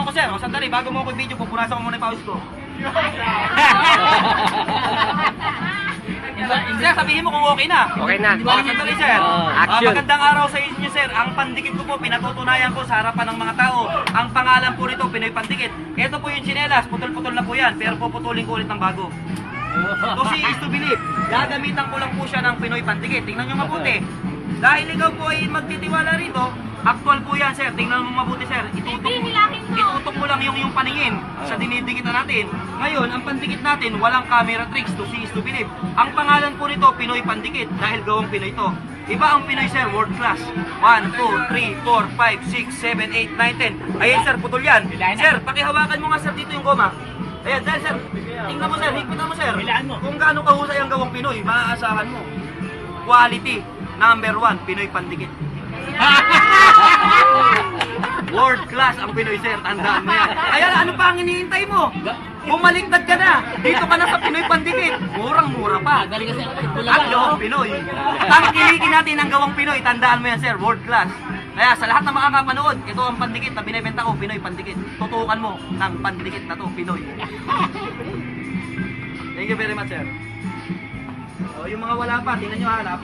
ko sir. O sandali, bago mo ako i-video, pupunasan ko muna yung pawis ko. Sir, sabihin mo kung okay na. Okay na. Sandali sir. Action. Magandang araw sa inyo sir. Ang pandikit ko po, pinatutunayan ko sa harapan ng mga tao. Ang pangalan po nito, Pinoy Pandikit. Ito po yung tsinelas, putol-putol na po yan, pero puputulin ko ulit ng bago. To see is to believe. Gagamitan ko lang po siya ng Pinoy Pandikit. Tingnan nyo mabuti. Dahil ikaw po ay magtitiwala rito, actual po yan sir. Tingnan mo mabuti sir. Itutok mo lang yung paningin sa dinidikitan natin. Ngayon, ang pandikit natin, walang camera tricks. To see is to believe. Ang pangalan po nito, Pinoy Pandikit. Dahil gawang Pinoy ito. Iba ang Pinoy sir, world class. 1, 2, 3, 4, 5, 6, 7, 8, 9, 10. Ayan sir, putol yan. Sir, pakihawakan mo nga sir dito yung goma. Ayan, dahil sir, tingnan mo sir, higpitan mo sir. Kung gaano kahusay ang gawang Pinoy, maaasahan mo. Quality, number 1, Pinoy Pandikit. World class ang Pinoy sir, tandaan mo yan. Kaya ano pa ang hinihintay mo? Bumaliktad ka na. Dito ka na sa Pinoy Pandikit. Murang-mura pa. At gawang Pinoy. Tangkilikin natin ang gawang Pinoy. Tandaan mo yan sir, world class. Kaya sa lahat ng makakapanood, ito ang pandikit na binibenta ko, Pinoy Pandikit. Tutukan mo ng pandikit na to, Pinoy. Thank you very much sir. Yung mga wala pa, tingnan nyo ha,